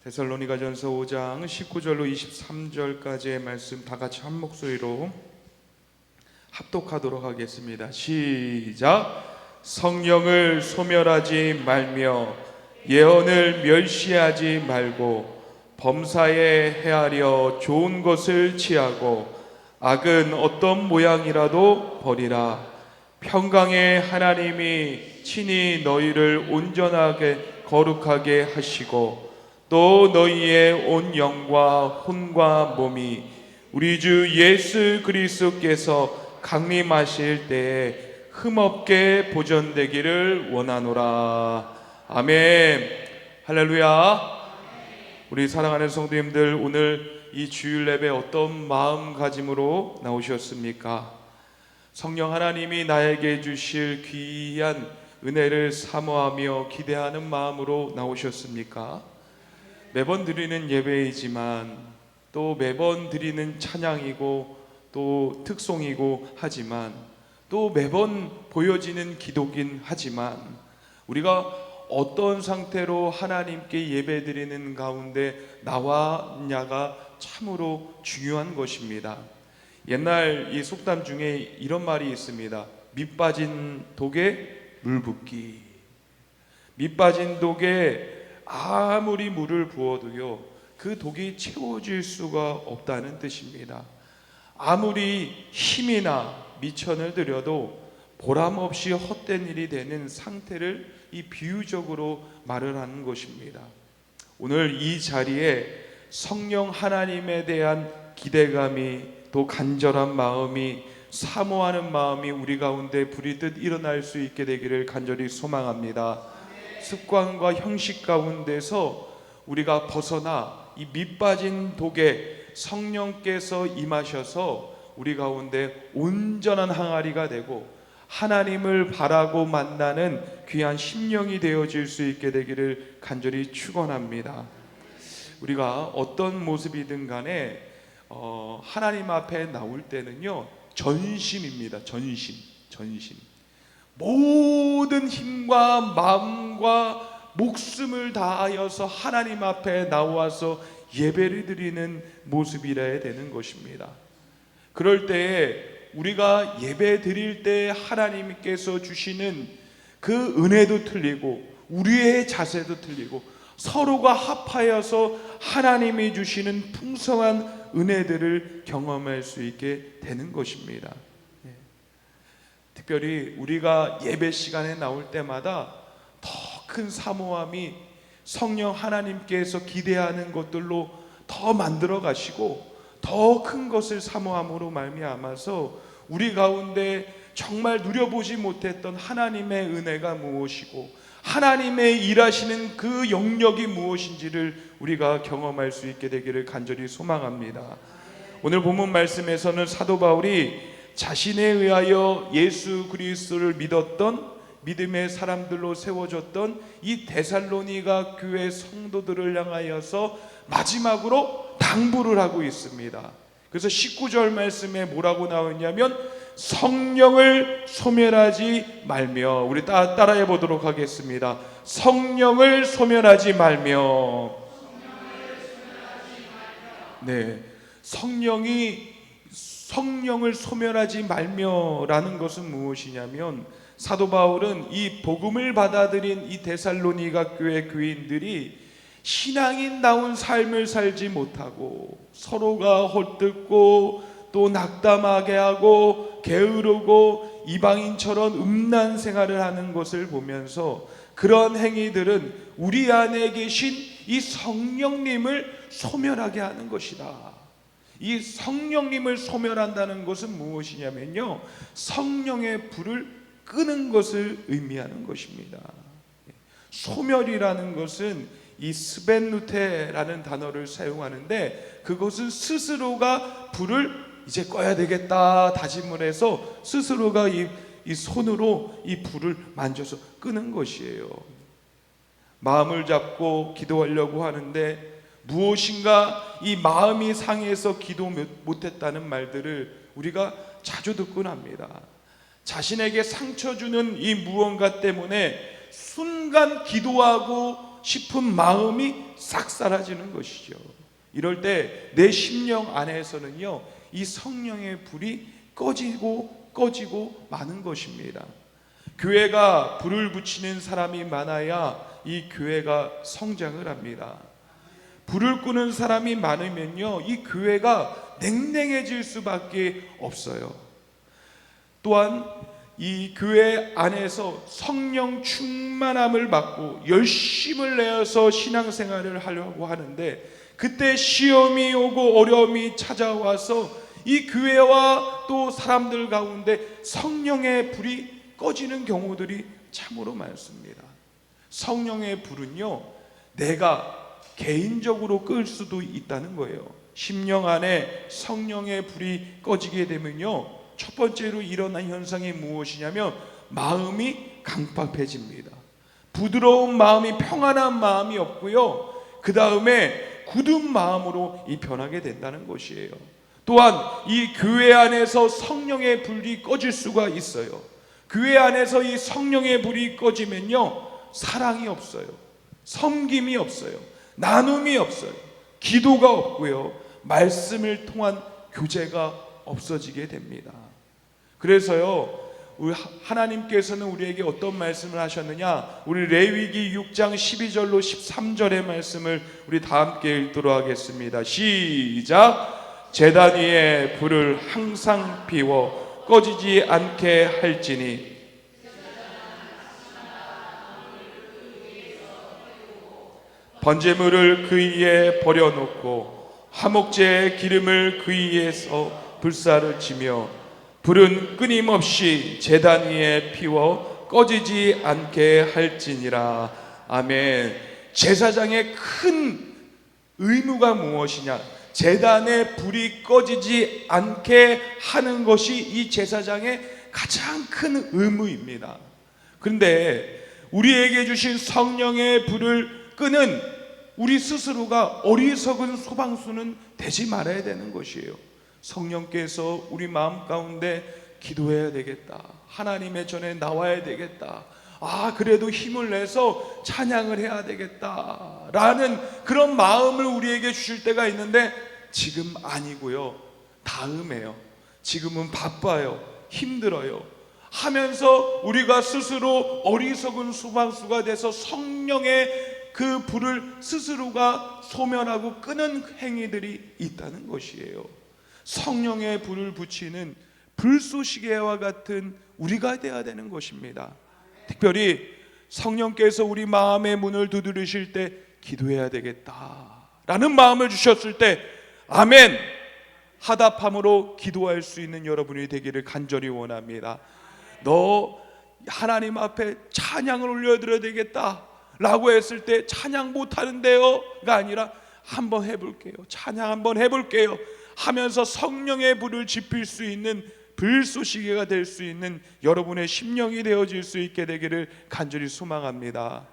데살로니가전서 5장 19절로 23절까지의 말씀 다 같이 한 목소리로 합독하도록 하겠습니다. 시작. 성령을 소멸하지 말며 예언을 멸시하지 말고 범사에 헤아려 좋은 것을 취하고 악은 어떤 모양이라도 버리라. 평강의 하나님이 친히 너희를 온전하게 거룩하게 하시고 또 너희의 온 영과 혼과 몸이 우리 주 예수 그리스도께서 강림하실 때에 흠없게 보존되기를 원하노라. 아멘. 할렐루야. 우리 사랑하는 성도님들, 오늘 이 주일 예배 어떤 마음가짐으로 나오셨습니까? 성령 하나님이 나에게 주실 귀한 은혜를 사모하며 기대하는 마음으로 나오셨습니까? 매번 드리는 예배이지만 또 매번 드리는 찬양이고 또 특송이고 하지만 또 매번 보여지는 기도긴 하지만 우리가 어떤 상태로 하나님께 예배 드리는 가운데 나왔냐가 참으로 중요한 것입니다. 옛날 이 속담 중에 이런 말이 있습니다. 밑 빠진 독에 물 붓기. 밑 빠진 독에 아무리 물을 부어도요, 그 독이 채워질 수가 없다는 뜻입니다. 아무리 힘이나 미천을 들여도 보람 없이 헛된 일이 되는 상태를 이 비유적으로 말을 하는 것입니다. 오늘 이 자리에 성령 하나님에 대한 기대감이 또 간절한 마음이 사모하는 마음이 우리 가운데 부리듯 일어날 수 있게 되기를 간절히 소망합니다. 습관과 형식 가운데서 우리가 벗어나 이 밑빠진 독에 성령께서 임하셔서 우리 가운데 온전한 항아리가 되고 하나님을 바라고 만나는 귀한 심령이 되어질 수 있게 되기를 간절히 축원합니다. 우리가 어떤 모습이든 간에 하나님 앞에 나올 때는요, 전심입니다. 전심. 모든 힘과 마음과 목숨을 다하여서 하나님 앞에 나와서 예배를 드리는 모습이라야 되는 것입니다. 그럴 때에 우리가 예배 드릴 때 하나님께서 주시는 그 은혜도 틀리고 우리의 자세도 틀리고 서로가 합하여서 하나님이 주시는 풍성한 은혜들을 경험할 수 있게 되는 것입니다. 특별히 우리가 예배 시간에 나올 때마다 더 큰 사모함이 성령 하나님께서 기대하는 것들로 더 만들어 가시고 더 큰 것을 사모함으로 말미암아서 우리 가운데 정말 누려보지 못했던 하나님의 은혜가 무엇이고 하나님의 일하시는 그 영역이 무엇인지를 우리가 경험할 수 있게 되기를 간절히 소망합니다. 오늘 본문 말씀에서는 사도 바울이 자신에 의하여 예수 그리스도를 믿었던 믿음의 사람들로 세워졌던 이 데살로니가 교회 성도들을 향하여서 마지막으로 당부를 하고 있습니다. 그래서 19절 말씀에 뭐라고 나오냐면 성령을 소멸하지 말며, 우리 따라해 보도록 하겠습니다. 성령을 소멸하지 말며. 네, 성령을 소멸하지 말며라는 것은 무엇이냐면 사도 바울은 이 복음을 받아들인 이 데살로니가 교회 교인들이 신앙인다운 삶을 살지 못하고 서로가 헐뜯고 또 낙담하게 하고 게으르고 이방인처럼 음란 생활을 하는 것을 보면서 그런 행위들은 우리 안에 계신 이 성령님을 소멸하게 하는 것이다. 이 성령님을 소멸한다는 것은 무엇이냐면요, 성령의 불을 끄는 것을 의미하는 것입니다. 소멸이라는 것은 이 스벤누테라는 단어를 사용하는데 그것은 스스로가 불을 이제 꺼야 되겠다 다짐을 해서 스스로가 이 손으로 이 불을 만져서 끄는 것이에요. 마음을 잡고 기도하려고 하는데 무엇인가 이 마음이 상해서 기도 못했다는 말들을 우리가 자주 듣곤 합니다. 자신에게 상처 주는 이 무언가 때문에 순간 기도하고 싶은 마음이 싹 사라지는 것이죠. 이럴 때 내 심령 안에서는요, 이 성령의 불이 꺼지고 마는 것입니다. 교회가 불을 붙이는 사람이 많아야 이 교회가 성장을 합니다. 불을 끄는 사람이 많으면요, 이 교회가 냉랭해질 수밖에 없어요. 또한 이 교회 안에서 성령 충만함을 받고 열심을 내어서 신앙생활을 하려고 하는데, 그때 시험이 오고 어려움이 찾아와서 이 교회와 또 사람들 가운데 성령의 불이 꺼지는 경우들이 참으로 많습니다. 성령의 불은요, 내가 개인적으로 끌 수도 있다는 거예요. 심령 안에 성령의 불이 꺼지게 되면요, 첫 번째로 일어난 현상이 무엇이냐면 마음이 강팍해집니다. 부드러운 마음이, 평안한 마음이 없고요, 그 다음에 굳은 마음으로 변하게 된다는 것이에요. 또한 이 교회 안에서 성령의 불이 꺼질 수가 있어요. 교회 안에서 이 성령의 불이 꺼지면요, 사랑이 없어요, 섬김이 없어요, 나눔이 없어요, 기도가 없고요, 말씀을 통한 교제가 없어지게 됩니다. 그래서요, 하나님께서는 우리에게 어떤 말씀을 하셨느냐, 우리 레위기 6장 12절로 13절의 말씀을 우리 다 함께 읽도록 하겠습니다. 시작. 제단 위에 불을 항상 피워 꺼지지 않게 할지니 번제물을 그 위에 버려놓고 화목제의 기름을 그 위에서 불사를 지며 불은 끊임없이 제단 위에 피워 꺼지지 않게 할지니라. 아멘. 제사장의 큰 의무가 무엇이냐? 제단에 불이 꺼지지 않게 하는 것이 이 제사장의 가장 큰 의무입니다. 그런데 우리에게 주신 성령의 불을 끄는 우리 스스로가 어리석은 소방수는 되지 말아야 되는 것이에요. 성령께서 우리 마음 가운데 기도해야 되겠다, 하나님의 전에 나와야 되겠다, 그래도 힘을 내서 찬양을 해야 되겠다 라는 그런 마음을 우리에게 주실 때가 있는데, 지금 아니고요, 다음에요. 지금은 바빠요, 힘들어요 하면서 우리가 스스로 어리석은 소방수가 돼서 성령의 그 불을 스스로가 소멸하고 끄는 행위들이 있다는 것이에요. 성령의 불을 붙이는 불쏘시개와 같은 우리가 되어야 되는 것입니다. 특별히 성령께서 우리 마음의 문을 두드리실 때 기도해야 되겠다라는 마음을 주셨을 때 아멘 하답함으로 기도할 수 있는 여러분이 되기를 간절히 원합니다. 너 하나님 앞에 찬양을 올려드려야 되겠다 라고 했을 때 찬양 못하는데요가 아니라 한번 해볼게요, 찬양 한번 해볼게요 하면서 성령의 불을 지필 수 있는 불쏘시개가 될 수 있는 여러분의 심령이 되어질 수 있게 되기를 간절히 소망합니다.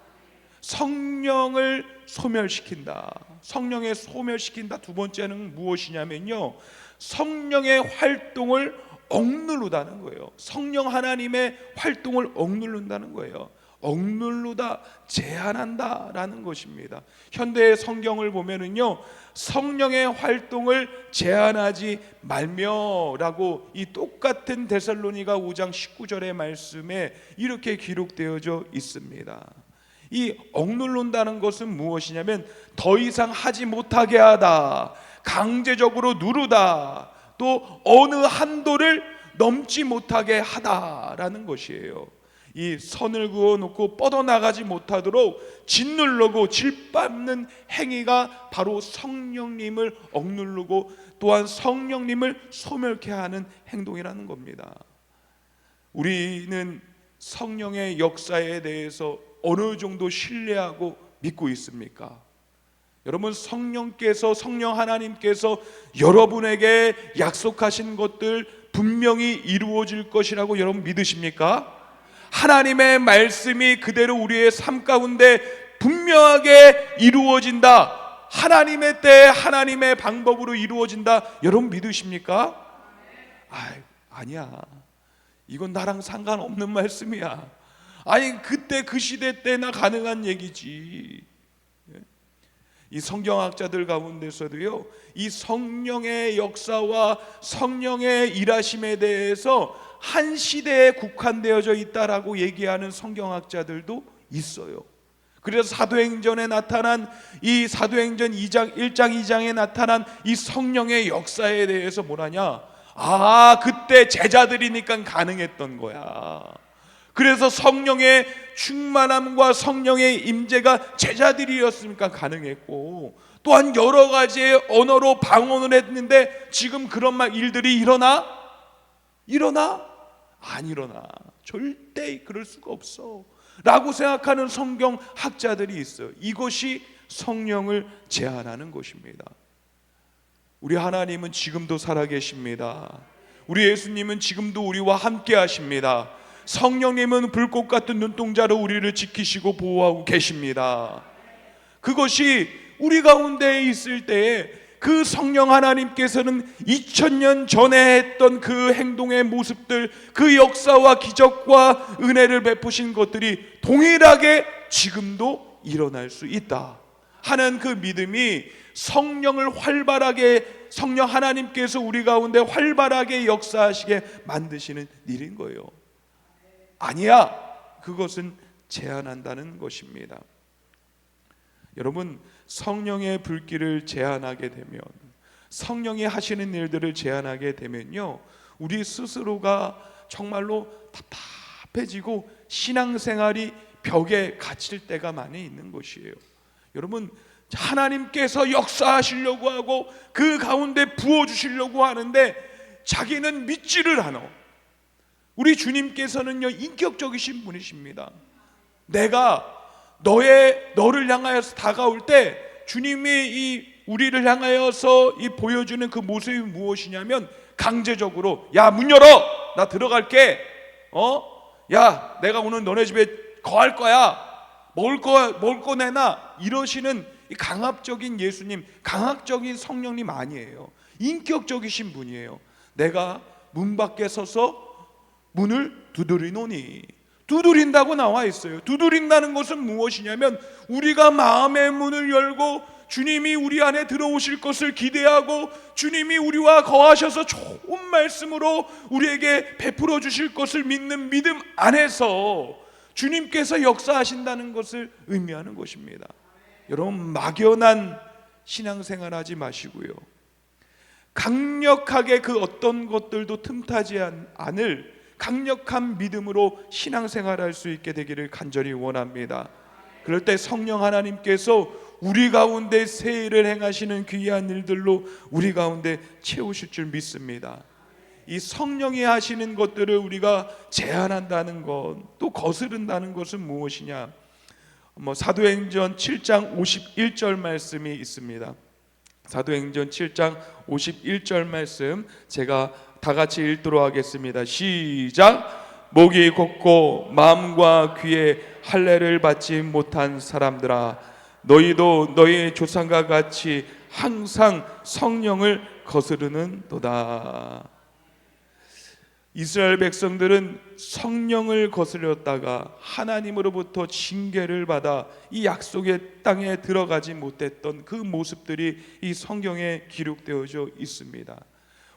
성령을 소멸시킨다, 성령의 소멸시킨다. 두 번째는 무엇이냐면요, 성령의 활동을 억누르다는 거예요. 성령 하나님의 활동을 억누른다는 거예요. 억누르다, 제한한다 라는 것입니다. 현대의 성경을 보면은요, 성령의 활동을 제한하지 말며 라고 이 똑같은 데살로니가 5장 19절의 말씀에 이렇게 기록되어져 있습니다. 이 억누른다는 것은 무엇이냐면 더 이상 하지 못하게 하다, 강제적으로 누르다, 또 어느 한도를 넘지 못하게 하다라는 것이에요. 이 선을 그어놓고 뻗어나가지 못하도록 짓누르고 짓밟는 행위가 바로 성령님을 억누르고 또한 성령님을 소멸케 하는 행동이라는 겁니다. 우리는 성령의 역사에 대해서 어느 정도 신뢰하고 믿고 있습니까? 여러분, 성령 하나님께서 여러분에게 약속하신 것들 분명히 이루어질 것이라고 여러분 믿으십니까? 하나님의 말씀이 그대로 우리의 삶 가운데 분명하게 이루어진다, 하나님의 때 하나님의 방법으로 이루어진다, 여러분 믿으십니까? 아니야, 이건 나랑 상관없는 말씀이야. 아니 그때 그 시대 때나 가능한 얘기지. 이 성경학자들 가운데서도요, 이 성령의 역사와 성령의 일하심에 대해서 한 시대에 국한되어져 있다라고 얘기하는 성경학자들도 있어요. 그래서 사도행전에 나타난 이 사도행전 1장 2장에 나타난 이 성령의 역사에 대해서 뭐라냐? 그때 제자들이니까 가능했던 거야. 그래서 성령의 충만함과 성령의 임재가 제자들이었으니까 가능했고, 또한 여러 가지의 언어로 방언을 했는데 지금 그런 일들이 일어나? 안 일어나. 절대 그럴 수가 없어 라고 생각하는 성경학자들이 있어요. 이것이 성령을 제한하는 것입니다. 우리 하나님은 지금도 살아계십니다. 우리 예수님은 지금도 우리와 함께 하십니다. 성령님은 불꽃 같은 눈동자로 우리를 지키시고 보호하고 계십니다. 그것이 우리 가운데 있을 때에 그 성령 하나님께서는 2000년 전에 했던 그 행동의 모습들, 그 역사와 기적과 은혜를 베푸신 것들이 동일하게 지금도 일어날 수 있다 하는 그 믿음이 성령을 활발하게, 성령 하나님께서 우리 가운데 활발하게 역사하시게 만드시는 일인 거예요. 아니야, 그것은 제한한다는 것입니다. 여러분, 성령의 불길을 제한하게 되면, 성령이 하시는 일들을 제한하게 되면요, 우리 스스로가 정말로 답답해지고 신앙생활이 벽에 갇힐 때가 많이 있는 것이에요. 여러분, 하나님께서 역사하시려고 하고 그 가운데 부어주시려고 하는데 자기는 믿지를 않아. 우리 주님께서는요, 인격적이신 분이십니다. 내가 너를 향하여서 다가올 때 주님이 우리를 향하여서 보여주는 그 모습이 무엇이냐면, 강제적으로 야, 문 열어, 나 들어갈게, 야, 내가 오늘 너네 집에 거할 거야, 먹을 거 내놔, 이러시는 이 강압적인 예수님, 강압적인 성령님 아니에요. 인격적이신 분이에요. 내가 문 밖에 서서 문을 두드리노니, 두드린다고 나와 있어요. 두드린다는 것은 무엇이냐면, 우리가 마음의 문을 열고 주님이 우리 안에 들어오실 것을 기대하고 주님이 우리와 거하셔서 좋은 말씀으로 우리에게 베풀어 주실 것을 믿는 믿음 안에서 주님께서 역사하신다는 것을 의미하는 것입니다. 여러분, 막연한 신앙생활 하지 마시고요, 강력하게 그 어떤 것들도 틈타지 않을 강력한 믿음으로 신앙생활할 수 있게 되기를 간절히 원합니다. 그럴 때 성령 하나님께서 우리 가운데 새 일을 행하시는 귀한 일들로 우리 가운데 채우실 줄 믿습니다. 이 성령이 하시는 것들을 우리가 제한한다는 것, 또 거스른다는 것은 무엇이냐? 사도행전 7장 51절 말씀이 있습니다. 사도행전 7장 51절 말씀 제가 다 같이 읽도록 하겠습니다. 시작. 목이 곧고 마음과 귀에 할례를 받지 못한 사람들아, 너희도 너희 조상과 같이 항상 성령을 거스르는도다. 이스라엘 백성들은 성령을 거스렸다가 하나님으로부터 징계를 받아 이 약속의 땅에 들어가지 못했던 그 모습들이 이 성경에 기록되어져 있습니다.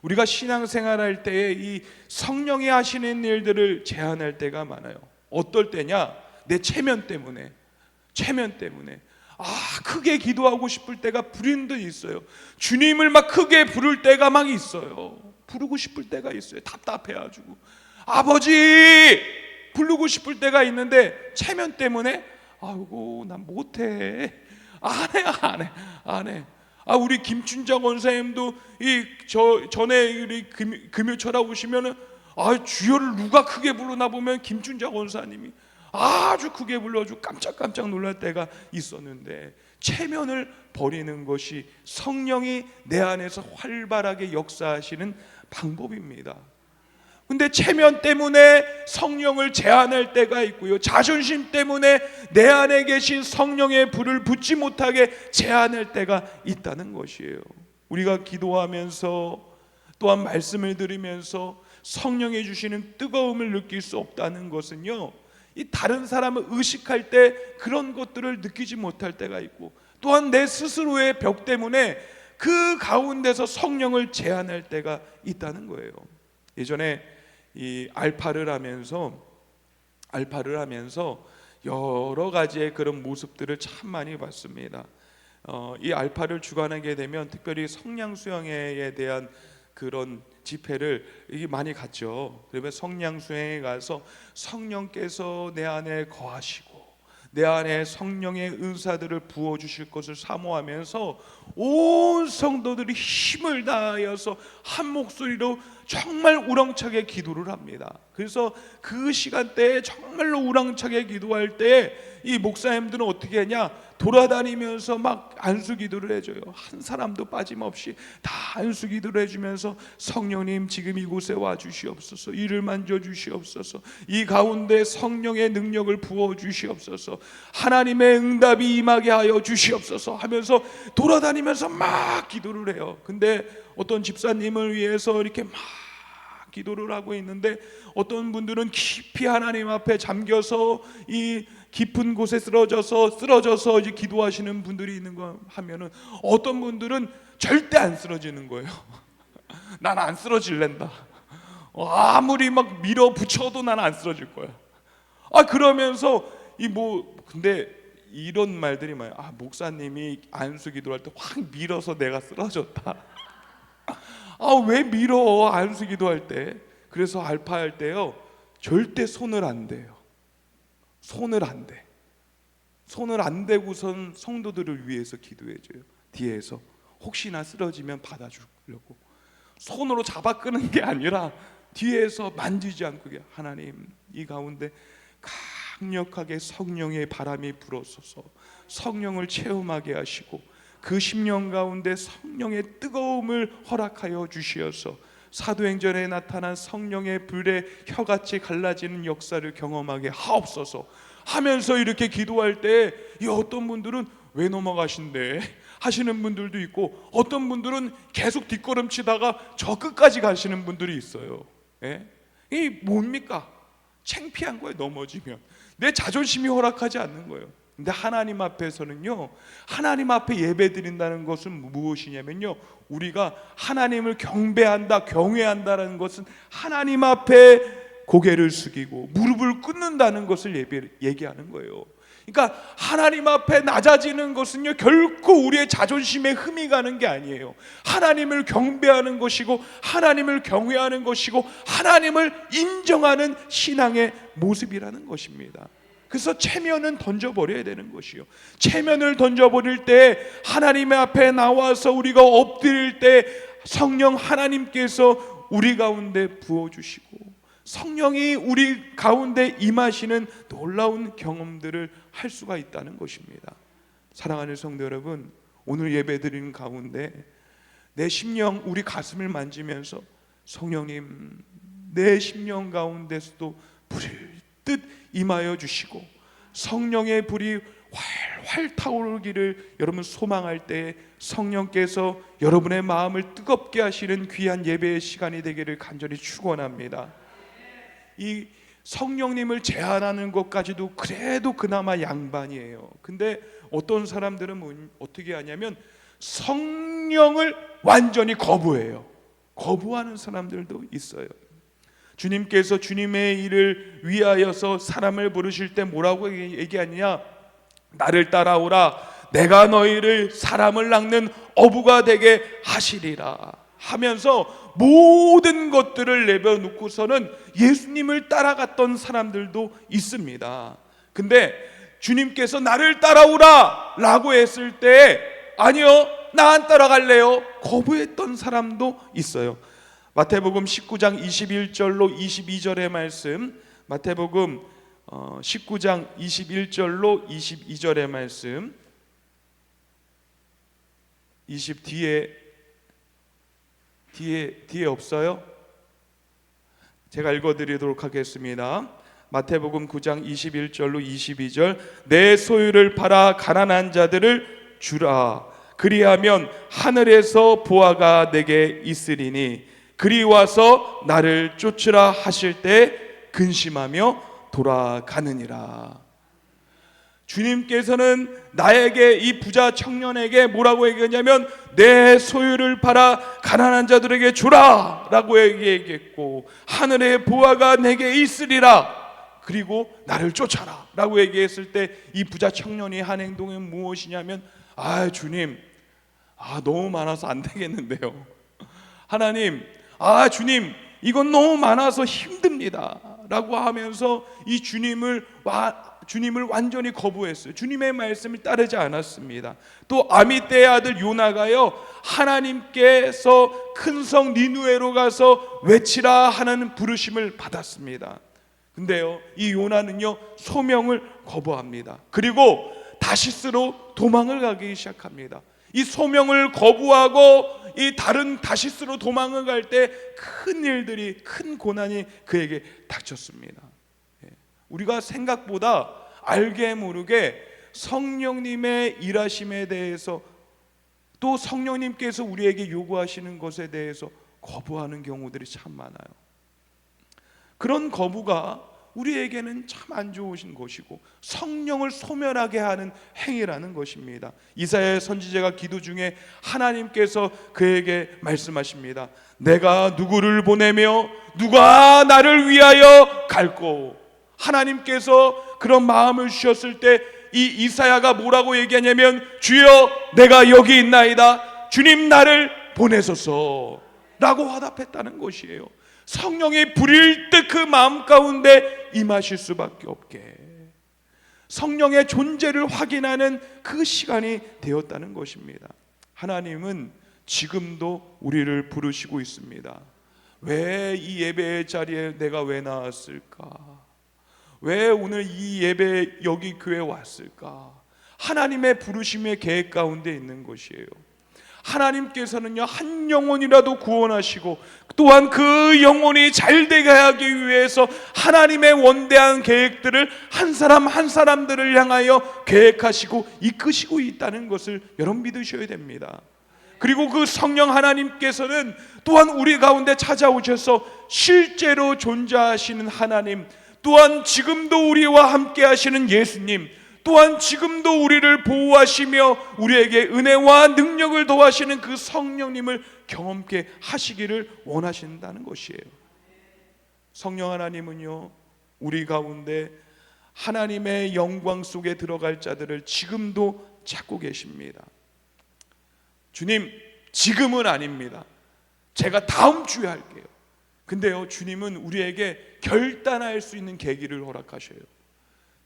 우리가 신앙생활할 때에 이 성령이 하시는 일들을 제한할 때가 많아요. 어떨 때냐? 내 체면 때문에 크게 기도하고 싶을 때가 불현듯 있어요. 주님을 막 크게 부를 때가 막 있어요. 부르고 싶을 때가 있어요. 답답해가지고 아버지 부르고 싶을 때가 있는데 체면 때문에 아이고 난 못해, 안 해. 우리 김춘장 원사님도 전에 우리 금요철에 오시면은 주여를 누가 크게 부르나 보면 김춘장 원사님이 아주 크게 불러주고 깜짝 놀랄 때가 있었는데, 체면을 버리는 것이 성령이 내 안에서 활발하게 역사하시는 방법입니다. 근데 체면 때문에 성령을 제한할 때가 있고요, 자존심 때문에 내 안에 계신 성령의 불을 붙지 못하게 제한할 때가 있다는 것이에요. 우리가 기도하면서 또한 말씀을 들으면서 성령이 주시는 뜨거움을 느낄 수 없다는 것은요, 이 다른 사람을 의식할 때 그런 것들을 느끼지 못할 때가 있고, 또한 내 스스로의 벽 때문에 그 가운데서 성령을 제한할 때가 있다는 거예요. 예전에 이 알파를 하면서 여러 가지의 그런 모습들을 참 많이 봤습니다. 이 알파를 주관하게 되면 특별히 성령 수양회에 대한 그런 집회를 많이 갔죠. 그러면 성령 수양회에 가서 성령께서 내 안에 거하시고 내 안에 성령의 은사들을 부어주실 것을 사모하면서 온 성도들이 힘을 다하여서 한 목소리로 정말 우렁차게 기도를 합니다. 그래서 그 시간대에 정말로 우렁차게 기도할 때 이 목사님들은 어떻게 하냐, 돌아다니면서 막 안수 기도를 해줘요. 한 사람도 빠짐없이 다 안수 기도를 해주면서 성령님 지금 이곳에 와 주시옵소서, 이를 만져 주시옵소서, 이 가운데 성령의 능력을 부어 주시옵소서, 하나님의 응답이 임하게 하여 주시옵소서 하면서 돌아다니면서 막 기도를 해요. 근데 어떤 집사님을 위해서 이렇게 막 기도를 하고 있는데 어떤 분들은 깊이 하나님 앞에 잠겨서 이 깊은 곳에 쓰러져서 이제 기도하시는 분들이 있는 거 하면은 어떤 분들은 절대 안 쓰러지는 거예요. 난 안 쓰러질랜다. 아무리 막 밀어붙여도 난 안 쓰러질 거야. 그러면서 근데 이런 말들이 많아요. 목사님이 안수 기도할 때 확 밀어서 내가 쓰러졌다. 왜 밀어 안수 기도할 때. 그래서 알파할 때요 절대 손을 안 대요. 손을 안 대고선 성도들을 위해서 기도해줘요. 뒤에서 혹시나 쓰러지면 받아주려고 손으로 잡아 끄는 게 아니라 뒤에서 만지지 않고, 하나님 이 가운데 강력하게 성령의 바람이 불어서서 성령을 체험하게 하시고 그 심령 가운데 성령의 뜨거움을 허락하여 주시어서 사도행전에 나타난 성령의 불에 혀같이 갈라지는 역사를 경험하게 하옵소서 하면서 이렇게 기도할 때 어떤 분들은 왜 넘어가신대 하시는 분들도 있고, 어떤 분들은 계속 뒷걸음치다가 저 끝까지 가시는 분들이 있어요. 이 뭡니까? 창피한 거예요. 넘어지면 내 자존심이 허락하지 않는 거예요. 근데 하나님 앞에서는요, 하나님 앞에 예배 드린다는 것은 무엇이냐면요, 우리가 하나님을 경배한다, 경외한다는 것은 하나님 앞에 고개를 숙이고 무릎을 꿇는다는 것을 얘기하는 거예요. 그러니까 하나님 앞에 낮아지는 것은요 결코 우리의 자존심에 흠이 가는 게 아니에요. 하나님을 경배하는 것이고 하나님을 경외하는 것이고 하나님을 인정하는 신앙의 모습이라는 것입니다. 그래서 체면은 던져버려야 되는 것이요, 체면을 던져버릴 때 하나님의 앞에 나와서 우리가 엎드릴 때 성령 하나님께서 우리 가운데 부어주시고 성령이 우리 가운데 임하시는 놀라운 경험들을 할 수가 있다는 것입니다. 사랑하는 성도 여러분, 오늘 예배드리는 가운데 내 심령, 우리 가슴을 만지면서 성령님 내 심령 가운데서도 불을 뜻 임하여 주시고 성령의 불이 활활 타오르기를 여러분 소망할 때 성령께서 여러분의 마음을 뜨겁게 하시는 귀한 예배의 시간이 되기를 간절히 축원합니다. 이 성령님을 제한하는 것까지도 그래도 그나마 양반이에요. 근데 어떤 사람들은 어떻게 하냐면 성령을 완전히 거부해요. 거부하는 사람들도 있어요. 주님께서 주님의 일을 위하여서 사람을 부르실 때 뭐라고 얘기하느냐, 나를 따라오라, 내가 너희를 사람을 낚는 어부가 되게 하시리라 하면서 모든 것들을 내려놓고서는 예수님을 따라갔던 사람들도 있습니다. 근데 주님께서 나를 따라오라 라고 했을 때 아니요, 나 안 따라갈래요 거부했던 사람도 있어요. 마태복음 19장 21절로 22절의 말씀, 마태복음 19장 21절로 22절의 말씀, 20 뒤에 없어요? 제가 읽어드리도록 하겠습니다. 마태복음 9장 21절로 22절, 내 소유를 팔아 가난한 자들을 주라. 그리하면 하늘에서 보화가 내게 있으리니 그리 와서 나를 쫓으라 하실 때 근심하며 돌아가느니라. 주님께서는 나에게, 이 부자 청년에게 뭐라고 얘기했냐면 내 소유를 팔아 가난한 자들에게 주라 라고 얘기했고, 하늘의 보화가 내게 있으리라, 그리고 나를 쫓아라 라고 얘기했을 때 이 부자 청년이 한 행동은 무엇이냐면, 주님, 너무 많아서 안 되겠는데요. 하나님, 주님, 이건 너무 많아서 힘듭니다 라고 하면서 이 주님을 완전히 거부했어요. 주님의 말씀을 따르지 않았습니다. 또 아미떼의 아들 요나가요, 하나님께서 큰 성 니누에로 가서 외치라 하는 부르심을 받았습니다. 근데요, 이 요나는요 소명을 거부합니다. 그리고 다시스로 도망을 가기 시작합니다. 이 소명을 거부하고 이 다른 다시스로 도망을 갈 때 큰 일들이, 큰 고난이 그에게 닥쳤습니다. 우리가 생각보다 알게 모르게 성령님의 일하심에 대해서, 또 성령님께서 우리에게 요구하시는 것에 대해서 거부하는 경우들이 참 많아요. 그런 거부가 우리에게는 참 안 좋으신 것이고 성령을 소멸하게 하는 행위라는 것입니다. 이사야 선지자가 기도 중에 하나님께서 그에게 말씀하십니다. 내가 누구를 보내며 누가 나를 위하여 갈꼬. 하나님께서 그런 마음을 주셨을 때 이 이사야가 뭐라고 얘기하냐면, 주여 내가 여기 있나이다, 주님 나를 보내소서 라고 화답했다는 것이에요. 성령이 불일 듯 그 마음 가운데 임하실 수밖에 없게, 성령의 존재를 확인하는 그 시간이 되었다는 것입니다. 하나님은 지금도 우리를 부르시고 있습니다. 왜 이 예배의 자리에 내가 왜 나왔을까? 왜 오늘 이 예배 여기 교회에 왔을까? 하나님의 부르심의 계획 가운데 있는 것이에요. 하나님께서는요 한 영혼이라도 구원하시고, 또한 그 영혼이 잘되게 하기 위해서 하나님의 원대한 계획들을 한 사람 한 사람들을 향하여 계획하시고 이끄시고 있다는 것을 여러분 믿으셔야 됩니다. 그리고 그 성령 하나님께서는 또한 우리 가운데 찾아오셔서 실제로 존재하시는 하나님, 또한 지금도 우리와 함께 하시는 예수님, 또한 지금도 우리를 보호하시며 우리에게 은혜와 능력을 더하시는 그 성령님을 경험케 하시기를 원하신다는 것이에요. 성령 하나님은요 우리 가운데 하나님의 영광 속에 들어갈 자들을 지금도 찾고 계십니다. 주님, 지금은 아닙니다. 제가 다음 주에 할게요. 근데요 주님은 우리에게 결단할 수 있는 계기를 허락하셔요.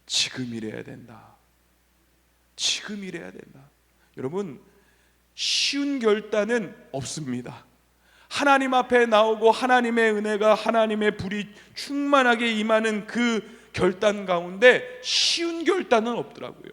지금 이래야 된다. 지금 이래야 된다. 여러분, 쉬운 결단은 없습니다. 하나님 앞에 나오고 하나님의 은혜가, 하나님의 불이 충만하게 임하는 그 결단 가운데 쉬운 결단은 없더라고요.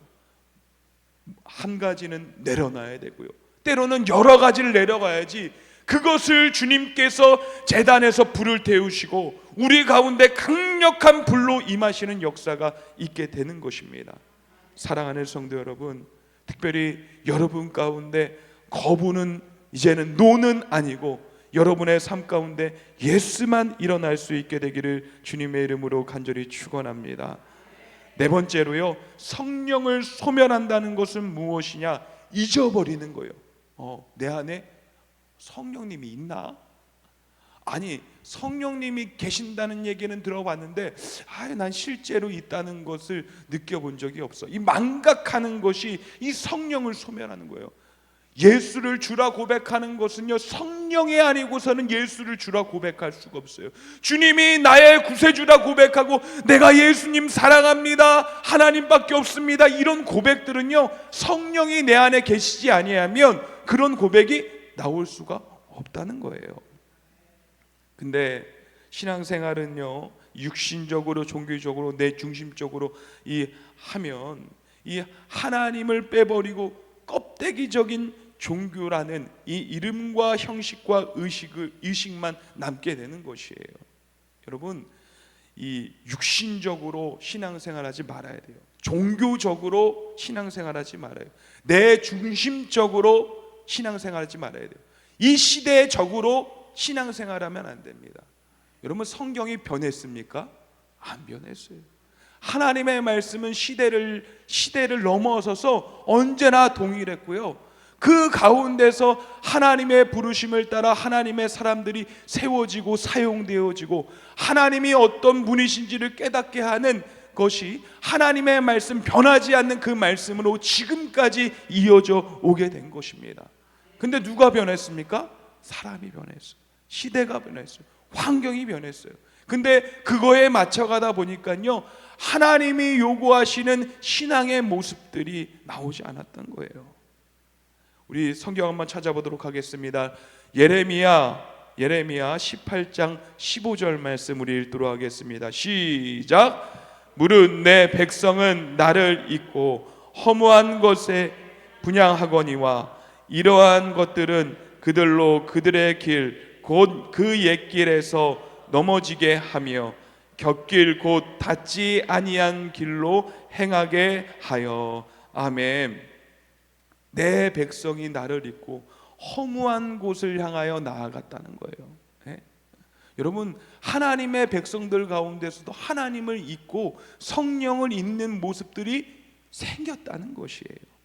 한 가지는 내려놔야 되고요, 때로는 여러 가지를 내려가야지 그것을 주님께서 제단에서 불을 태우시고 우리 가운데 강력한 불로 임하시는 역사가 있게 되는 것입니다. 사랑하는 성도 여러분, 특별히 여러분 가운데 거부는 이제는 노는 아니고 여러분의 삶 가운데 예스만 일어날 수 있게 되기를 주님의 이름으로 간절히 축원합니다. 네 번째로요, 성령을 소멸한다는 것은 무엇이냐? 잊어버리는 거예요. 내 안에 성령님이 있나? 아니, 성령님이 계신다는 얘기는 들어봤는데 난 실제로 있다는 것을 느껴본 적이 없어. 이 망각하는 것이 이 성령을 소멸하는 거예요. 예수를 주라 고백하는 것은요 성령이 아니고서는 예수를 주라 고백할 수가 없어요. 주님이 나의 구세주라 고백하고 내가 예수님 사랑합니다, 하나님밖에 없습니다, 이런 고백들은요 성령이 내 안에 계시지 아니하면 그런 고백이 나올 수가 없다는 거예요. 근데 신앙생활은요 육신적으로 종교적으로 내 중심적으로 하면 이 하나님을 빼버리고 껍데기적인 종교라는 이 이름과 형식과 의식만 남게 되는 것이에요. 여러분, 이 육신적으로 신앙생활하지 말아야 돼요. 종교적으로 신앙생활하지 말아요. 내 중심적으로 신앙생활하지 말아야 돼요. 이 시대의 적으로 신앙생활하면 안 됩니다. 여러분, 성경이 변했습니까? 안 변했어요. 하나님의 말씀은 시대를 넘어서서 언제나 동일했고요. 그 가운데서 하나님의 부르심을 따라 하나님의 사람들이 세워지고 사용되어지고 하나님이 어떤 분이신지를 깨닫게 하는 것이 하나님의 말씀, 변하지 않는 그 말씀으로 지금까지 이어져 오게 된 것입니다. 근데 누가 변했습니까? 사람이 변했어요. 시대가 변했어요. 환경이 변했어요. 근데 그거에 맞춰가다 보니까요, 하나님이 요구하시는 신앙의 모습들이 나오지 않았던 거예요. 우리 성경 한번 찾아보도록 하겠습니다. 예레미야 18장 15절 말씀 우리 읽도록 하겠습니다. 시작. 무릇 내 백성은 나를 잊고 허무한 것에 분향하거니와 이러한 것들은 그들로 그들의 길 곧 그 옛길에서 넘어지게 하며 곁길 곧 닿지 아니한 길로 행하게 하여. 아멘. 내 백성이 나를 잊고 허무한 곳을 향하여 나아갔다는 거예요. 네? 여러분, 하나님의 백성들 가운데서도 하나님을 잊고 성령을 잊는 모습들이 생겼다는 것이에요.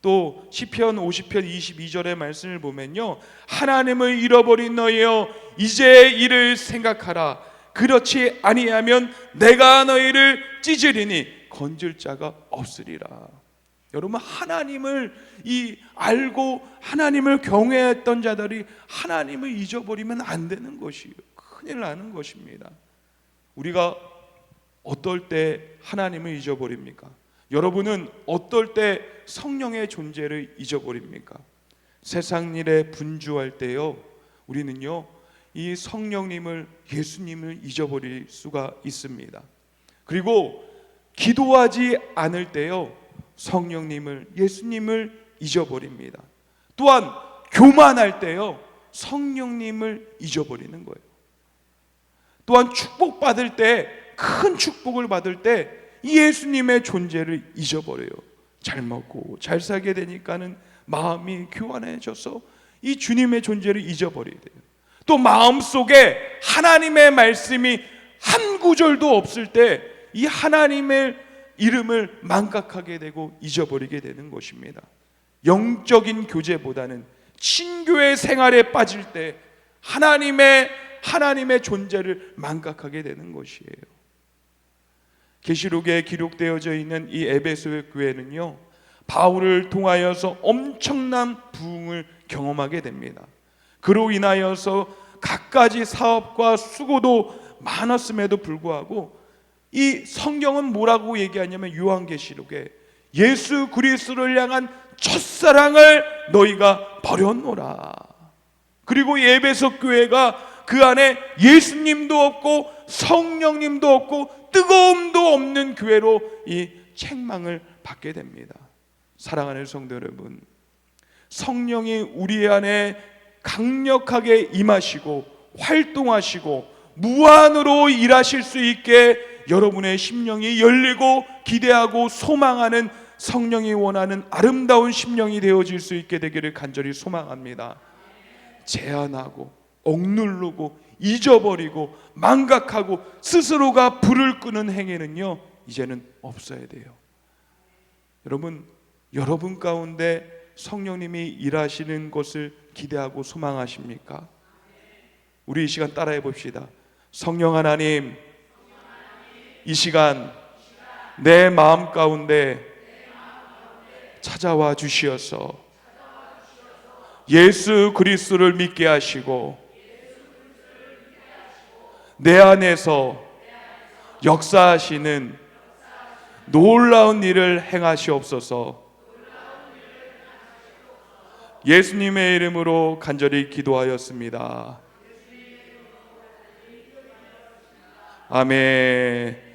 또 시편 50편 22절의 말씀을 보면요, 하나님을 잃어버린 너희여 이제 이를 생각하라. 그렇지 아니하면 내가 너희를 찢으리니 건질 자가 없으리라. 여러분, 하나님을 알고 하나님을 경외했던 자들이 하나님을 잊어버리면 안 되는 것이에요. 큰일 나는 것입니다. 우리가 어떨 때 하나님을 잊어버립니까? 여러분은 어떨 때 성령의 존재를 잊어버립니까? 세상 일에 분주할 때요, 우리는요 이 성령님을, 예수님을 잊어버릴 수가 있습니다. 그리고 기도하지 않을 때요, 성령님을, 예수님을 잊어버립니다. 또한 교만할 때요, 성령님을 잊어버리는 거예요. 또한 축복받을 때, 큰 축복을 받을 때 예수님의 존재를 잊어버려요. 잘 먹고 잘 살게 되니까는 마음이 교만해져서 이 주님의 존재를 잊어버려야 돼요. 또 마음속에 하나님의 말씀이 한 구절도 없을 때 이 하나님의 이름을 망각하게 되고 잊어버리게 되는 것입니다. 영적인 교제보다는 친교의 생활에 빠질 때 하나님의 존재를 망각하게 되는 것이에요. 계시록에 기록되어져 있는 이 에베소 교회는요, 바울을 통하여서 엄청난 부흥을 경험하게 됩니다. 그로 인하여서 갖가지 사업과 수고도 많았음에도 불구하고 이 성경은 뭐라고 얘기하냐면, 요한계시록에 예수 그리스도를 향한 첫사랑을 너희가 버렸노라. 그리고 에베소 교회가 그 안에 예수님도 없고 성령님도 없고 뜨거움도 없는 교회로 이 책망을 받게 됩니다. 사랑하는 성도 여러분, 성령이 우리 안에 강력하게 임하시고 활동하시고 무한으로 일하실 수 있게 여러분의 심령이 열리고 기대하고 소망하는, 성령이 원하는 아름다운 심령이 되어질 수 있게 되기를 간절히 소망합니다. 제한하고 억누르고 잊어버리고 망각하고 스스로가 불을 끄는 행위는요, 이제는 없어야 돼요. 여러분 가운데 성령님이 일하시는 것을 기대하고 소망하십니까? 우리 이 시간 따라해 봅시다. 성령 하나님, 이 시간 내 마음 가운데 찾아와 주시어서 예수 그리스도를 믿게 하시고 내 안에서 역사하시는 놀라운 일을 행하시옵소서. 예수님의 이름으로 간절히 기도하였습니다. 아멘.